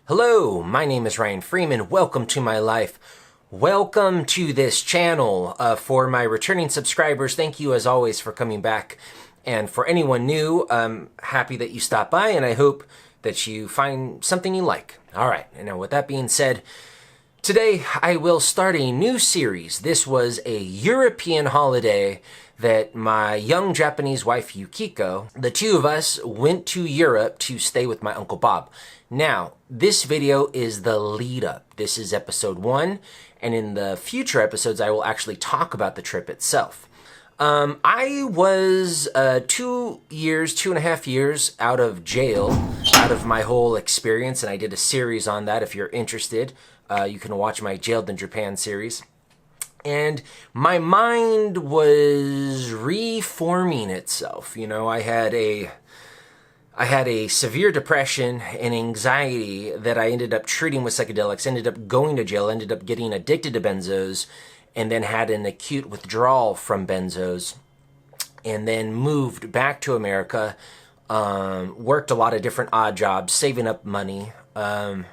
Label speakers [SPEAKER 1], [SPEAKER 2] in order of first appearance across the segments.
[SPEAKER 1] Hello, my name is Ryan Freeman. Welcome to my life. Welcome to this channel. For my returning subscribers, thank you as always for coming back. And for anyone new, I'm happy that you stopped by and I hope that you find something you like. All right, and now with that being said, today I will start a new series. This was a European holiday that my young Japanese wife Yukiko, the two of us went to Europe to stay with my Uncle Bob. Now, this video is the lead up. This is episode 1, and in the future episodes I will actually talk about the trip itself. I was 2.5 years out of jail, out of my whole experience, and I did a series on that. If you're interested, you can watch my Jailed in Japan series. And my mind was reforming itself. You know, I had a severe depression and anxiety that I ended up treating with psychedelics, ended up going to jail, ended up getting addicted to benzos, and then had an acute withdrawal from benzos, and then moved back to America, worked a lot of different odd jobs, saving up money, and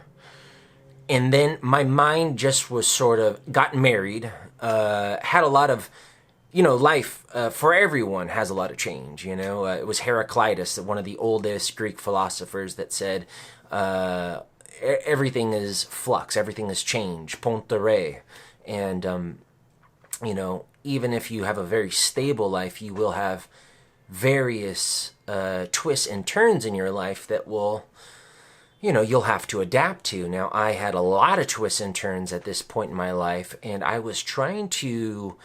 [SPEAKER 1] then my mind just was sort of, got married, had a lot of, life for everyone has a lot of change, it was Heraclitus, one of the oldest Greek philosophers, that said, everything is flux, everything is change, ponte re, and, even if you have a very stable life, you will have various twists and turns in your life that will, you'll have to adapt to. Now, I had a lot of twists and turns at this point in my life, and I was trying to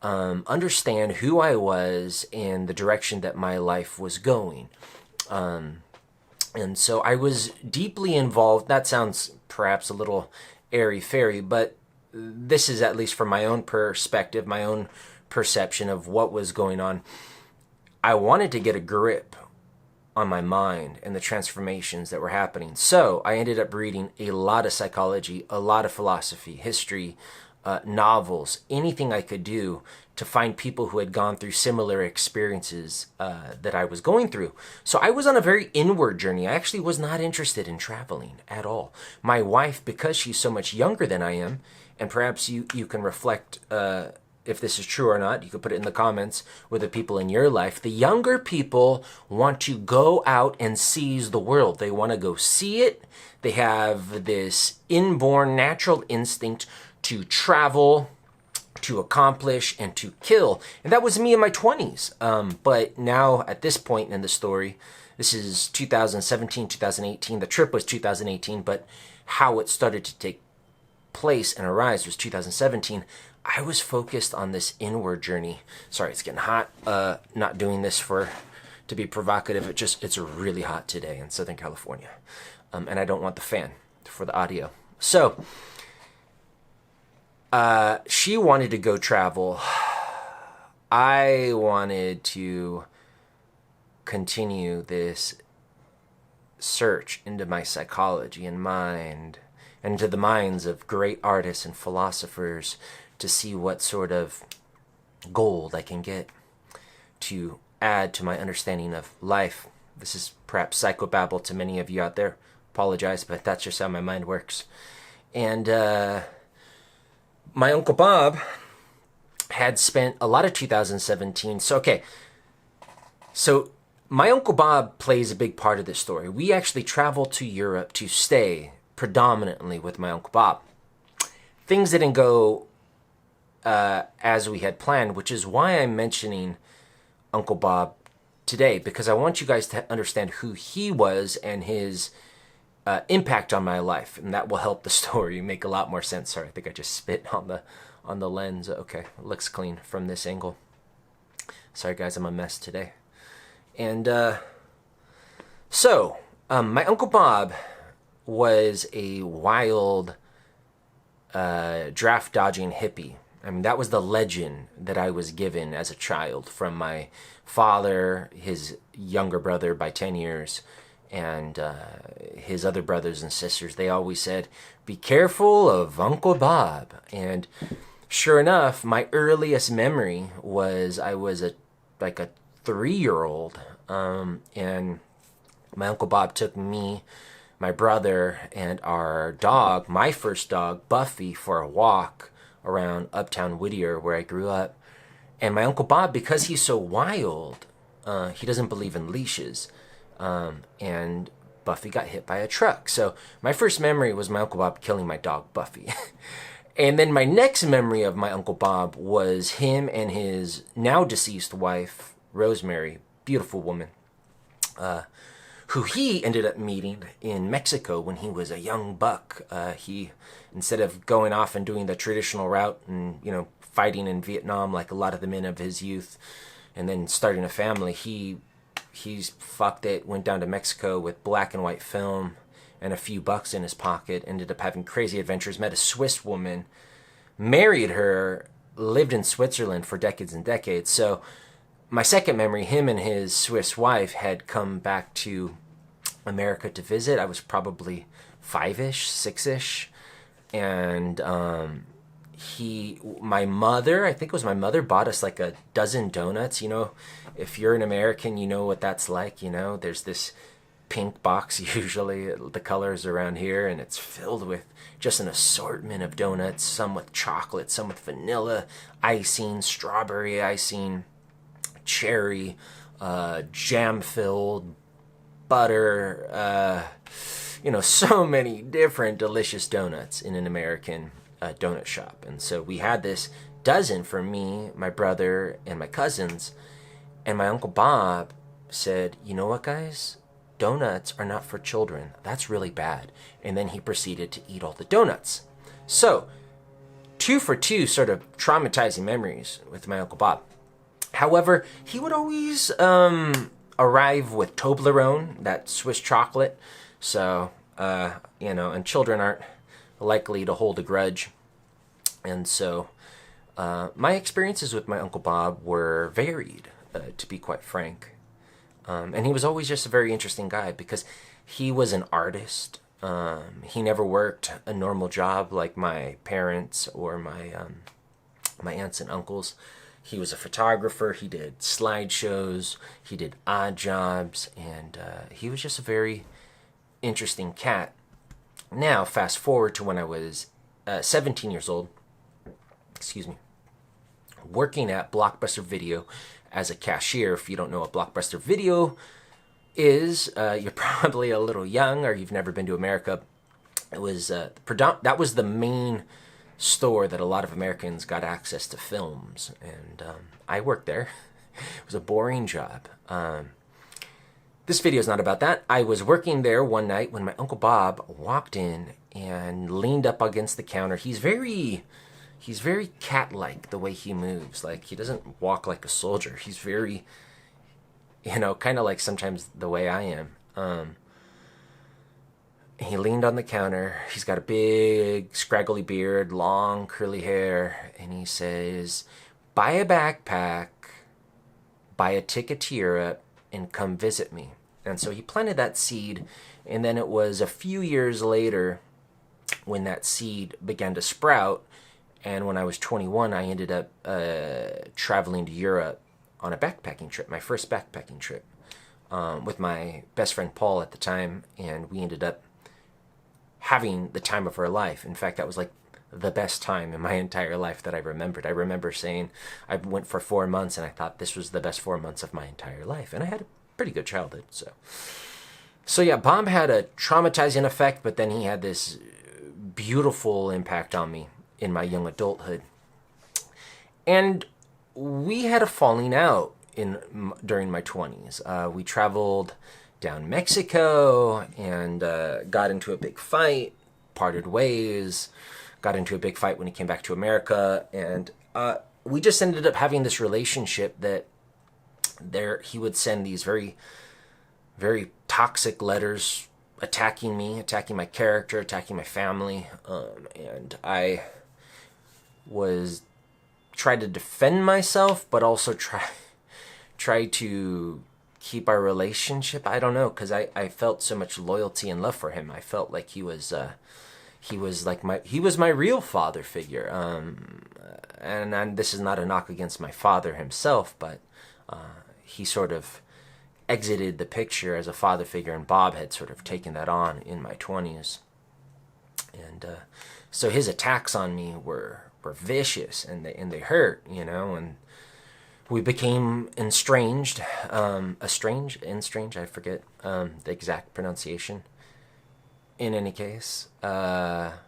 [SPEAKER 1] understand who I was and the direction that my life was going. And so I was deeply involved. That sounds perhaps a little airy-fairy, but this is at least from my own perspective, my own perception of what was going on. I wanted to get a grip on my mind and the transformations that were happening. So I ended up reading a lot of psychology, a lot of philosophy, history, novels, anything I could do to find people who had gone through similar experiences that I was going through. So I was on a very inward journey. I actually was not interested in traveling at all. My wife, because she's so much younger than I am, and perhaps you can reflect if this is true or not, you can put it in the comments with the people in your life. The younger people want to go out and seize the world. They want to go see it. They have this inborn natural instinct to travel, to accomplish, and to kill. And that was me in my 20s. But now at this point in the story, this is 2017, 2018. The trip was 2018, but how it started to take place and arise was 2017. I was focused on this inward journey. Sorry, it's getting hot. Not doing this to be provocative. It's really hot today in Southern California. And I don't want the fan for the audio. So, she wanted to go travel. I wanted to continue this search into my psychology and mind, and into the minds of great artists and philosophers, to see what sort of gold I can get to add to my understanding of life. This is perhaps psychobabble to many of you out there. Apologize, but that's just how my mind works. And my Uncle Bob had spent a lot of 2017. So my Uncle Bob plays a big part of this story. We actually traveled to Europe to stay predominantly with my Uncle Bob. Things didn't go as we had planned, which is why I'm mentioning Uncle Bob today, because I want you guys to understand who he was and his impact on my life, and that will help the story make a lot more sense. Sorry, I think I just spit on the lens. Okay, it looks clean from this angle. Sorry guys, I'm a mess today. And so my Uncle Bob was a wild draft dodging hippie. I mean, that was the legend that I was given as a child from my father, his younger brother by 10 years, and his other brothers and sisters. They always said, be careful of Uncle Bob. And sure enough, my earliest memory was I was a 3-year-old, and my Uncle Bob took me, my brother and our dog, my first dog, Buffy, for a walk around Uptown Whittier, where I grew up. And my Uncle Bob, because he's so wild, he doesn't believe in leashes. And Buffy got hit by a truck. So my first memory was my Uncle Bob killing my dog, Buffy. And then my next memory of my Uncle Bob was him and his now deceased wife, Rosemary, beautiful woman, who he ended up meeting in Mexico when he was a young buck. He, instead of going off and doing the traditional route and, fighting in Vietnam like a lot of the men of his youth and then starting a family, he's fucked it, went down to Mexico with black and white film and a few bucks in his pocket, ended up having crazy adventures, met a Swiss woman, married her, lived in Switzerland for decades and decades. So my second memory, him and his Swiss wife had come back to America to visit. I was probably 5-ish, 6-ish. And my mother, I think it was my mother, bought us like a dozen donuts. If you're an American, you know what that's like. There's this pink box, usually the colors around here, and it's filled with just an assortment of donuts, some with chocolate, some with vanilla icing, strawberry icing, cherry, jam-filled, butter, so many different delicious donuts in an American donut shop. And so we had this dozen for me, my brother, and my cousins. And my Uncle Bob said, "You know what, guys? Donuts are not for children. That's really bad." And then he proceeded to eat all the donuts. So, 2 for 2 sort of traumatizing memories with my Uncle Bob. However, he would always arrive with Toblerone, that Swiss chocolate. So, and children aren't likely to hold a grudge. And so, my experiences with my Uncle Bob were varied, to be quite frank. And he was always just a very interesting guy because he was an artist. He never worked a normal job like my parents or my aunts and uncles. He was a photographer. He did slideshows. He did odd jobs. And he was just a very interesting cat. Now, fast forward to when I was 17 years old. Working at Blockbuster Video as a cashier. If you don't know what Blockbuster Video is, you're probably a little young or you've never been to America. It was that was the main store that a lot of Americans got access to films, and I worked there. It was a boring job. This video is not about that. I was working there one night when my Uncle Bob walked in and leaned up against the counter. He's very cat-like the way he moves. Like, he doesn't walk like a soldier. He's very, kind of like sometimes the way I am. He leaned on the counter. He's got a big, scraggly beard, long, curly hair. And he says, "Buy a backpack, buy a ticket to Europe, and come visit me." And so he planted that seed. And then it was a few years later when that seed began to sprout. And when I was 21, I ended up traveling to Europe on a backpacking trip, my first backpacking trip, with my best friend Paul at the time. And we ended up having the time of our life. In fact, that was like the best time in my entire life that I remembered. I remember saying I went for 4 months and I thought this was the best 4 months of my entire life. And I had a pretty good childhood. So yeah, Bob had a traumatizing effect, but then he had this beautiful impact on me in my young adulthood. And we had a falling out during my 20s. We traveled down Mexico and got into a big fight, parted ways, got into a big fight when he came back to America. And we just ended up having this relationship that he would send these very, very toxic letters attacking me, attacking my character, attacking my family. And I was try to defend myself, but also try to keep our relationship. I don't know, because I felt so much loyalty and love for him. I felt like he was my real father figure. And this is not a knock against my father himself, but he sort of exited the picture as a father figure, and Bob had sort of taken that on in my 20s. And so his attacks on me were vicious, and they hurt, and we became estranged, estranged, I forget the exact pronunciation. In any case, our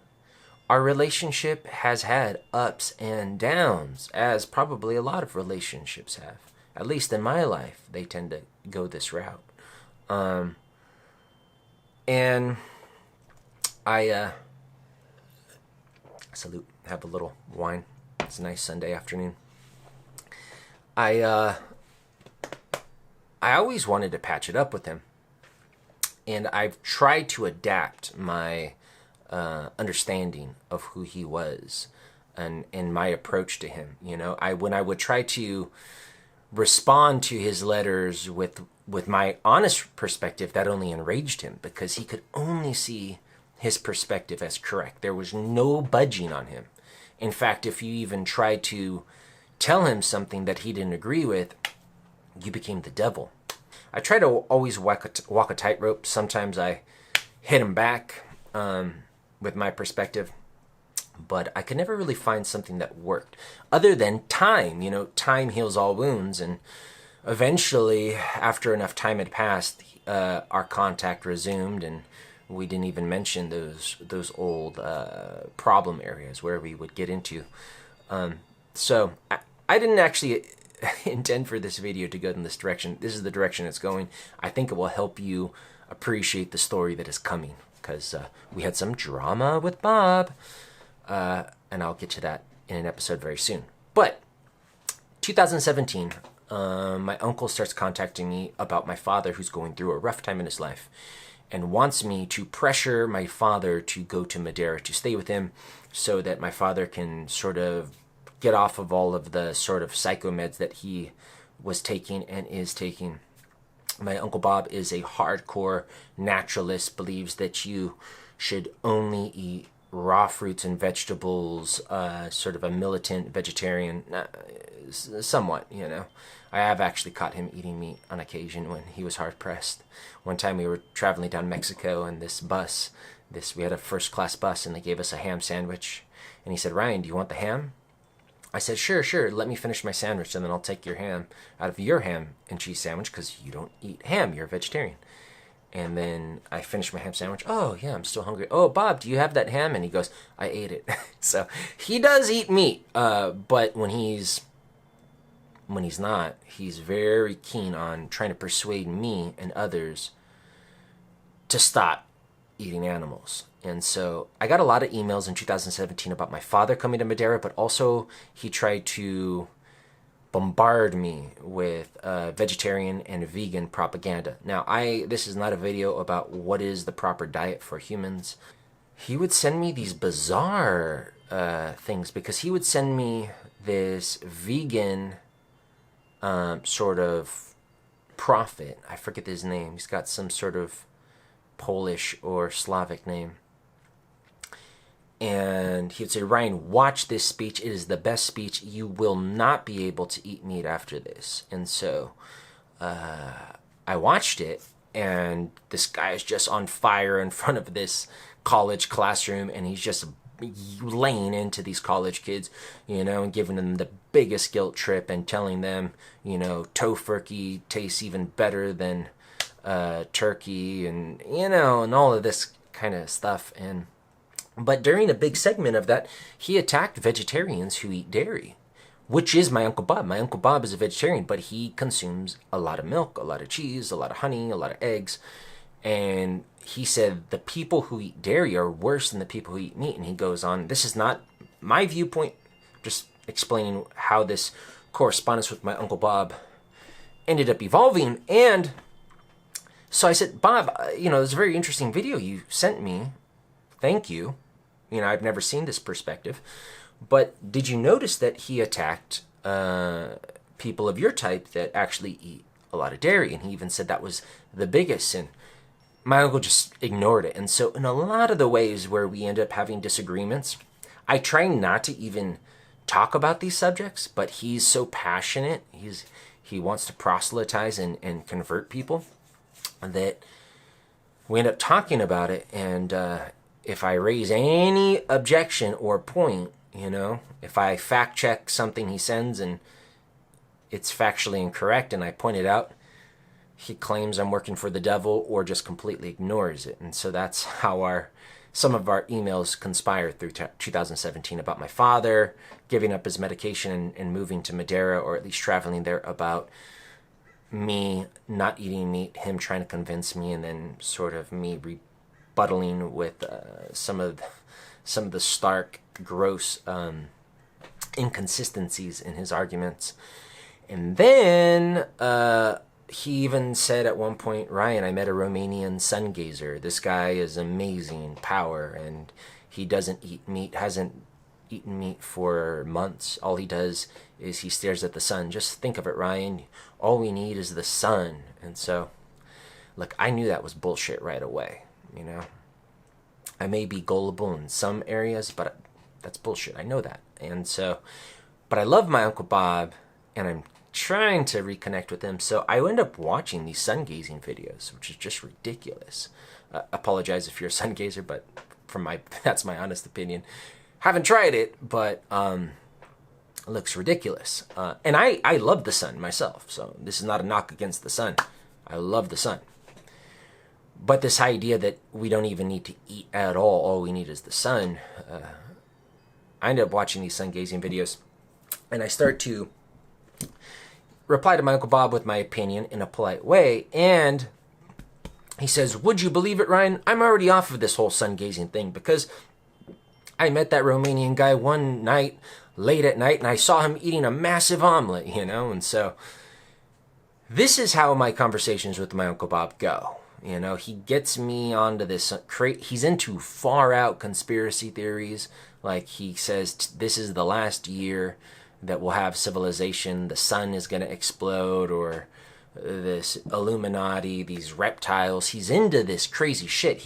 [SPEAKER 1] relationship has had ups and downs, as probably a lot of relationships have. At least in my life, they tend to go this route. And I salute, have a little wine. It's a nice Sunday afternoon. I always wanted to patch it up with him. And I've tried to adapt my understanding of who he was and my approach to him. When I would try to respond to his letters with my honest perspective, that only enraged him, because he could only see his perspective as correct. There was no budging on him. In fact, if you even tried to tell him something that he didn't agree with, you became the devil. I try to always walk a tightrope. Sometimes I hit him back with my perspective, but I could never really find something that worked other than time. Time heals all wounds, and eventually, after enough time had passed, our contact resumed, and we didn't even mention those old problem areas where we would get into. So I didn't actually intend for this video to go in this direction. This is the direction it's going. I think it will help you appreciate the story that is coming, because we had some drama with Bob, and I'll get to that in an episode very soon. But 2017, my uncle starts contacting me about my father, who's going through a rough time in his life, and wants me to pressure my father to go to Madeira to stay with him, so that my father can sort of get off of all of the sort of psychomeds that he was taking and is taking. My Uncle Bob is a hardcore naturalist, believes that you should only eat raw fruits and vegetables, sort of a militant vegetarian, somewhat, I have actually caught him eating meat on occasion when he was hard-pressed. One time we were traveling down Mexico, and we had a first-class bus, and they gave us a ham sandwich. And he said, "Ryan, do you want the ham?" I said, sure, let me finish my sandwich, and then I'll take your ham out of your ham and cheese sandwich, because you don't eat ham, you're a vegetarian. And then I finished my ham sandwich. Oh, yeah, I'm still hungry. Oh, Bob, do you have that ham? And he goes, I ate it. So he does eat meat, but when he's not, he's very keen on trying to persuade me and others to stop eating animals. And so I got a lot of emails in 2017 about my father coming to Madeira, but also he tried to bombard me with vegetarian and vegan propaganda. Now, this is not a video about what is the proper diet for humans. He would send me these bizarre things, because he would send me this vegan sort of prophet. I forget his name. He's got some sort of Polish or Slavic name. And he would say, Ryan, watch this speech. It is the best speech. You will not be able to eat meat after this. And so I watched it, and this guy is just on fire in front of this college classroom, and he's just laying into these college kids, and giving them the biggest guilt trip, and telling them, tofurkey tastes even better than turkey, and, and all of this kind of stuff. But during a big segment of that, he attacked vegetarians who eat dairy, which is my Uncle Bob. My Uncle Bob is a vegetarian, but he consumes a lot of milk, a lot of cheese, a lot of honey, a lot of eggs. And he said the people who eat dairy are worse than the people who eat meat. And he goes on, this is not my viewpoint, just explaining how this correspondence with my Uncle Bob ended up evolving. And so I said, Bob, it's a very interesting video you sent me. Thank you. I've never seen this perspective. But did you notice that he attacked people of your type that actually eat a lot of dairy? And he even said that was the biggest sin. My uncle just ignored it. And so in a lot of the ways where we end up having disagreements, I try not to even talk about these subjects, but he's so passionate. he wants to proselytize and convert people, that we end up talking about it. And if I raise any objection or point, if I fact check something he sends and it's factually incorrect and I point it out, he claims I'm working for the devil or just completely ignores it. And so that's how some of our emails conspired through 2017 about my father giving up his medication and moving to Madeira, or at least traveling there, about me not eating meat, him trying to convince me, and then sort of me rebuttaling with some of the stark, gross inconsistencies in his arguments. And then he even said at one point, Ryan, I met a Romanian sun gazer. This guy is amazing power, and he doesn't eat meat, hasn't eaten meat for months. All he does is he stares at the sun. Just think of it, Ryan. All we need is the sun. And so, look, I knew that was bullshit right away, I may be gullible in some areas, but that's bullshit. I know that. And so, but I love my Uncle Bob, and I'm trying to reconnect with him. So I end up watching these sun gazing videos, which is just ridiculous. Apologize if you're a sun gazer, but that's my honest opinion. Haven't tried it, but it looks ridiculous. And I love the sun myself, so this is not a knock against the sun. I love the sun. But this idea that we don't even need to eat at all we need is the sun. I ended up watching these sun gazing videos, and I start to reply to my Uncle Bob with my opinion in a polite way, and he says, would you believe it, Ryan? I'm already off of this whole sun gazing thing, because I met that Romanian guy one night, late at night, and I saw him eating a massive omelet, and so this is how my conversations with my Uncle Bob go. He gets me onto this, he's into far out conspiracy theories. Like, he says, this is the last year that we'll have civilization, the sun is going to explode, or this Illuminati, these reptiles. He's into this crazy shit.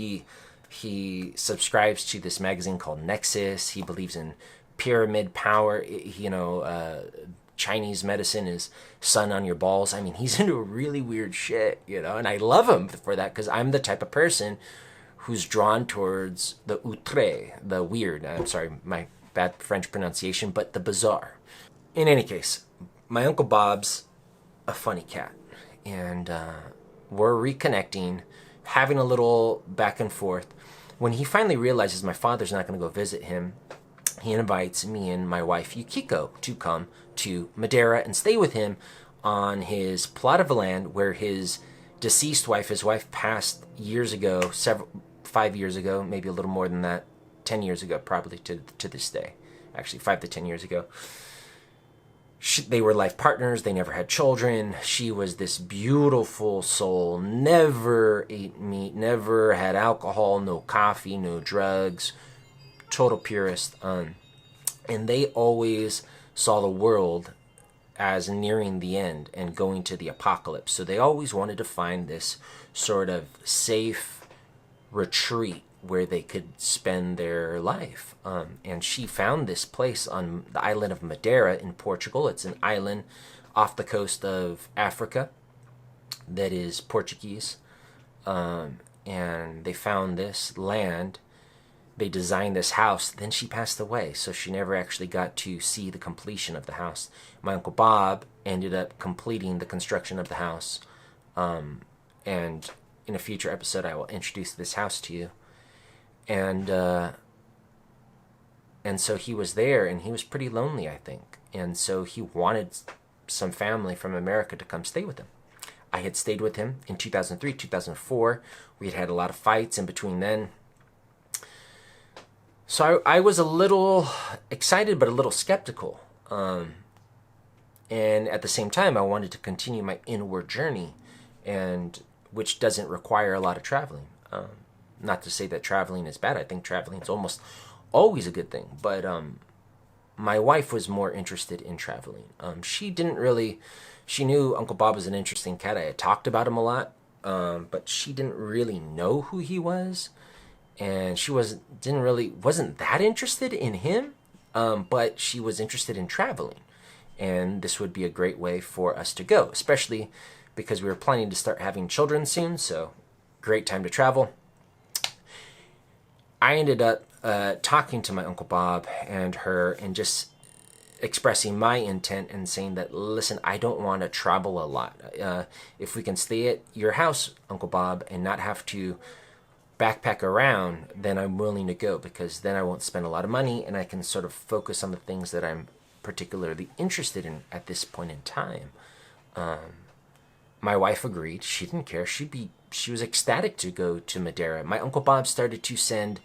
[SPEAKER 1] He subscribes to this magazine called Nexus. He believes in pyramid power. Chinese medicine is sun on your balls. I mean, he's into really weird shit, and I love him for that, because I'm the type of person who's drawn towards the outre, the weird. I'm sorry, my bad French pronunciation, but the bizarre. In any case, my Uncle Bob's a funny cat, and we're reconnecting, having a little back and forth. When he finally realizes my father's not going to go visit him, he invites me and my wife Yukiko to come to Madeira and stay with him on his plot of land where his deceased wife, his wife passed years ago, 5 years ago, maybe a little more than that, 10 years ago, probably to this day, actually 5 to 10 years ago. They were life partners. They never had children. She was this beautiful soul, never ate meat, never had alcohol, no coffee, no drugs, total purist. And they always saw the world as nearing the end and going to the apocalypse. So they always wanted to find this sort of safe retreat where they could spend their life. And she found this place on the island of Madeira in Portugal. It's an island off the coast of Africa that is Portuguese. And they found this land. They designed this house. Then she passed away, so she never actually got to see the completion of the house. My Uncle Bob ended up completing the construction of the house. And in a future episode, I will introduce this house to you. And so he was there, and he was pretty lonely, I think. And so he wanted some family from America to come stay with him. I had stayed with him in 2003, 2004. We had had a lot of fights in between then. So I was a little excited, but a little skeptical. And at the same time, I wanted to continue my inward journey, and which doesn't require a lot of traveling. Not to say that traveling is bad. I think traveling is almost always a good thing. But my wife was more interested in traveling. She knew Uncle Bob was an interesting cat. I had talked about him a lot, but she didn't really know who he was. And she wasn't that interested in him, but she was interested in traveling. and this would be a great way for us to go, especially because we were planning to start having children soon, so great time to travel. I ended up talking to my Uncle Bob and her and just expressing my intent and saying that, listen, I don't want to travel a lot. If we can stay at your house, Uncle Bob, and not have to backpack around, then I'm willing to go, because then I won't spend a lot of money and I can sort of focus on the things that I'm particularly interested in at this point in time. My wife agreed. She didn't care. She was ecstatic to go to Madeira. My Uncle Bob started to send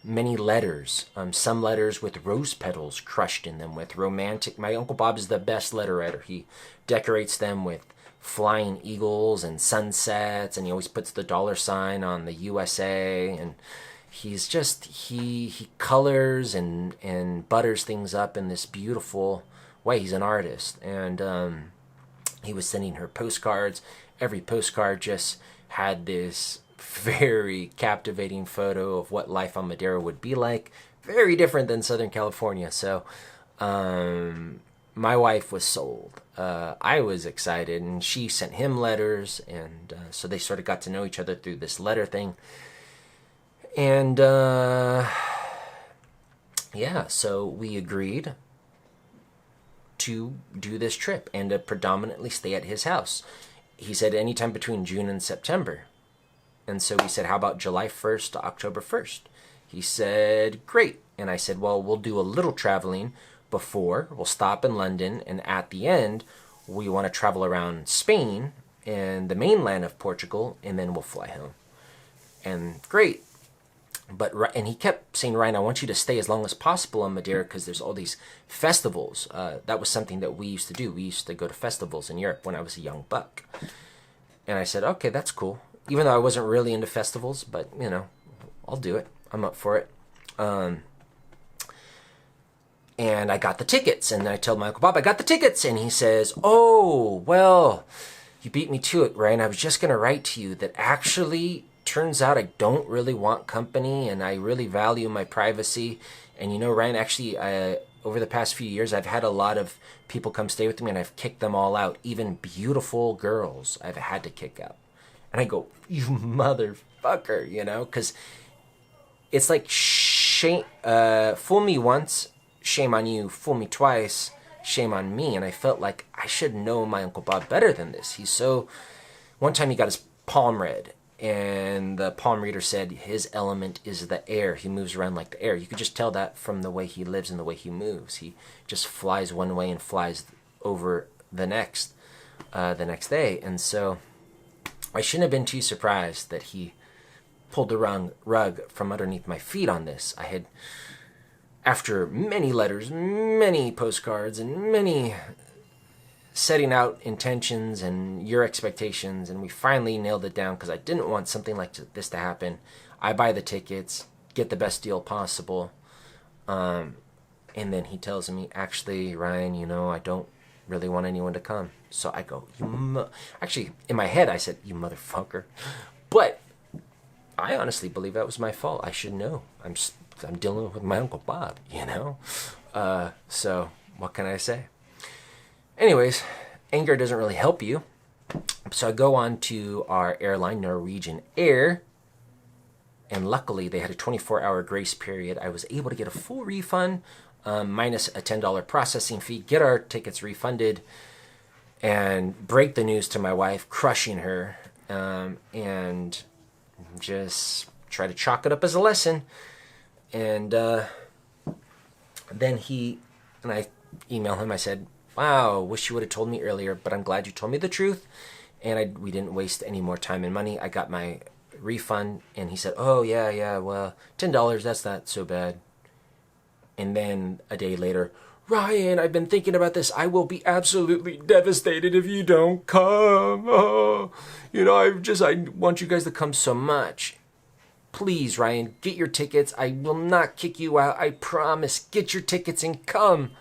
[SPEAKER 1] many letters, some letters with rose petals crushed in them, with romantic. My Uncle Bob is the best letter writer. He decorates them with flying eagles and sunsets, and he always puts the $ on the USA, and he's just, he colors and butters things up in this beautiful way. He's an artist, and he was sending her postcards. Every postcard just had this very captivating photo of what life on Madeira would be like. Very different than Southern California. So my wife was sold. I was excited, and she sent him letters, and so they sort of got to know each other through this letter thing. And yeah, so we agreed to do this trip and to predominantly stay at his house. He said anytime between June and September. And so we said, how about July 1st to October 1st? He said, great. And I said, well, we'll do a little traveling before. We'll stop in London. And at the end, we want to travel around Spain and the mainland of Portugal. And then we'll fly home. And great. And he kept saying, Ryan, I want you to stay as long as possible on Madeira because there's all these festivals. That was something that we used to do. We used to go to festivals in Europe when I was a young buck. And I said, okay, that's cool. Even though I wasn't really into festivals, but, you know, I'll do it. I'm up for it. And I got the tickets. And I told my Uncle Bob, I got the tickets. And he says, oh, well, you beat me to it, Ryan. I was just going to write to you that actually turns out I don't really want company and I really value my privacy. And, you know, Ryan, actually, over the past few years, I've had a lot of people come stay with me and I've kicked them all out. Even beautiful girls I've had to kick out. And I go, you motherfucker, you know, because it's like, shame, fool me once, shame on you, fool me twice, shame on me. And I felt like I should know my Uncle Bob better than this. He's so, one time he got his palm read, and the palm reader said his element is the air. He moves around like the air. You could just tell that from the way he lives and the way he moves. He just flies one way and flies over the next day. And so I shouldn't have been too surprised that he pulled the rug from underneath my feet on this. I had, after many letters, many postcards, and many setting out intentions and your expectations, and we finally nailed it down because I didn't want something like this to happen. I buy the tickets, get the best deal possible, and then he tells me, actually, Ryan, you know, I don't really want anyone to come. So I go, actually, in my head, I said, you motherfucker. But I honestly believe that was my fault. I should know. I'm dealing with my Uncle Bob, you know? So what can I say? Anyways, anger doesn't really help you. So I go on to our airline, Norwegian Air. And luckily, they had a 24-hour grace period. I was able to get a full refund, minus a $10 processing fee, get our tickets refunded, and break the news to my wife, crushing her, and just try to chalk it up as a lesson. And then I emailed him, I said, wow, wish you would have told me earlier, but I'm glad you told me the truth, and we didn't waste any more time and money. I got my refund, and he said, oh, yeah, well, $10, that's not so bad. And then a day later, Ryan, I've been thinking about this. I will be absolutely devastated if you don't come. Oh, you know, I want you guys to come so much. Please, Ryan, get your tickets. I will not kick you out. I promise. Get your tickets and come.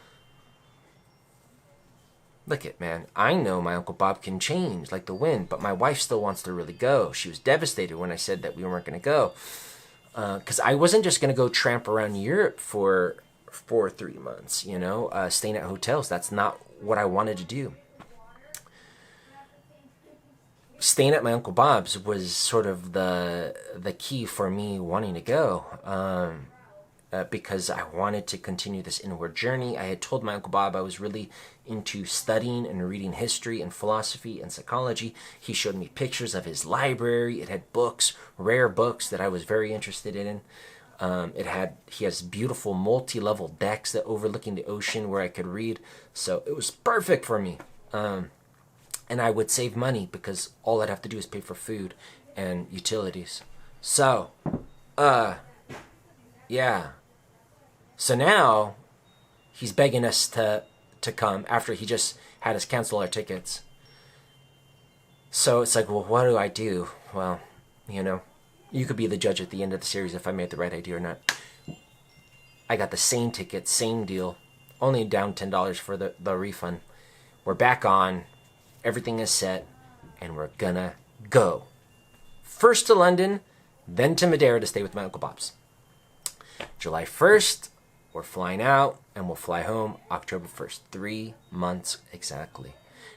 [SPEAKER 1] Look it, man. I know my Uncle Bob can change like the wind, but my wife still wants to really go. She was devastated when I said that we weren't going to go. Because I wasn't just going to go tramp around Europe for for 3 months, you know, staying at hotels. That's not what I wanted to do. Staying at my Uncle Bob's was sort of the key for me wanting to go, because I wanted to continue this inward journey. I had told my Uncle Bob I was really into studying and reading history and philosophy and psychology. He showed me pictures of his library. It had books, rare books that I was very interested in. He has beautiful multi-level decks that overlooking the ocean where I could read. So it was perfect for me. And I would save money because all I'd have to do is pay for food and utilities. So, yeah. So now he's begging us to come after he just had us cancel our tickets. So it's like, well, what do I do? Well, you know, you could be the judge at the end of the series if I made the right idea or not. I got the same ticket, same deal, only down $10 for the refund. We're back on. Everything is set, and we're gonna go. First to London, then to Madeira to stay with my Uncle Bob's. July 1st, we're flying out, and we'll fly home October 1st. 3 months exactly.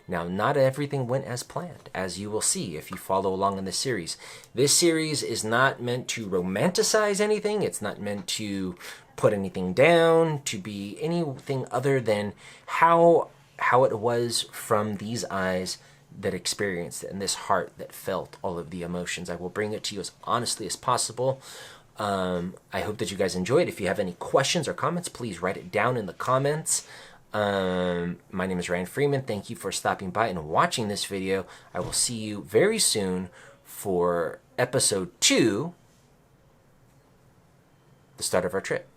[SPEAKER 1] Now, not everything went as planned, as you will see if you follow along in this series. This series is not meant to romanticize anything. It's not meant to put anything down, to be anything other than how it was from these eyes that experienced it and this heart that felt all of the emotions. I will bring it to you as honestly as possible. I hope that you guys enjoyed. If you have any questions or comments, please write it down in the comments. My name is Ryan Freeman. Thank you for stopping by and watching this video. I will see you very soon for episode 2, the start of our trip.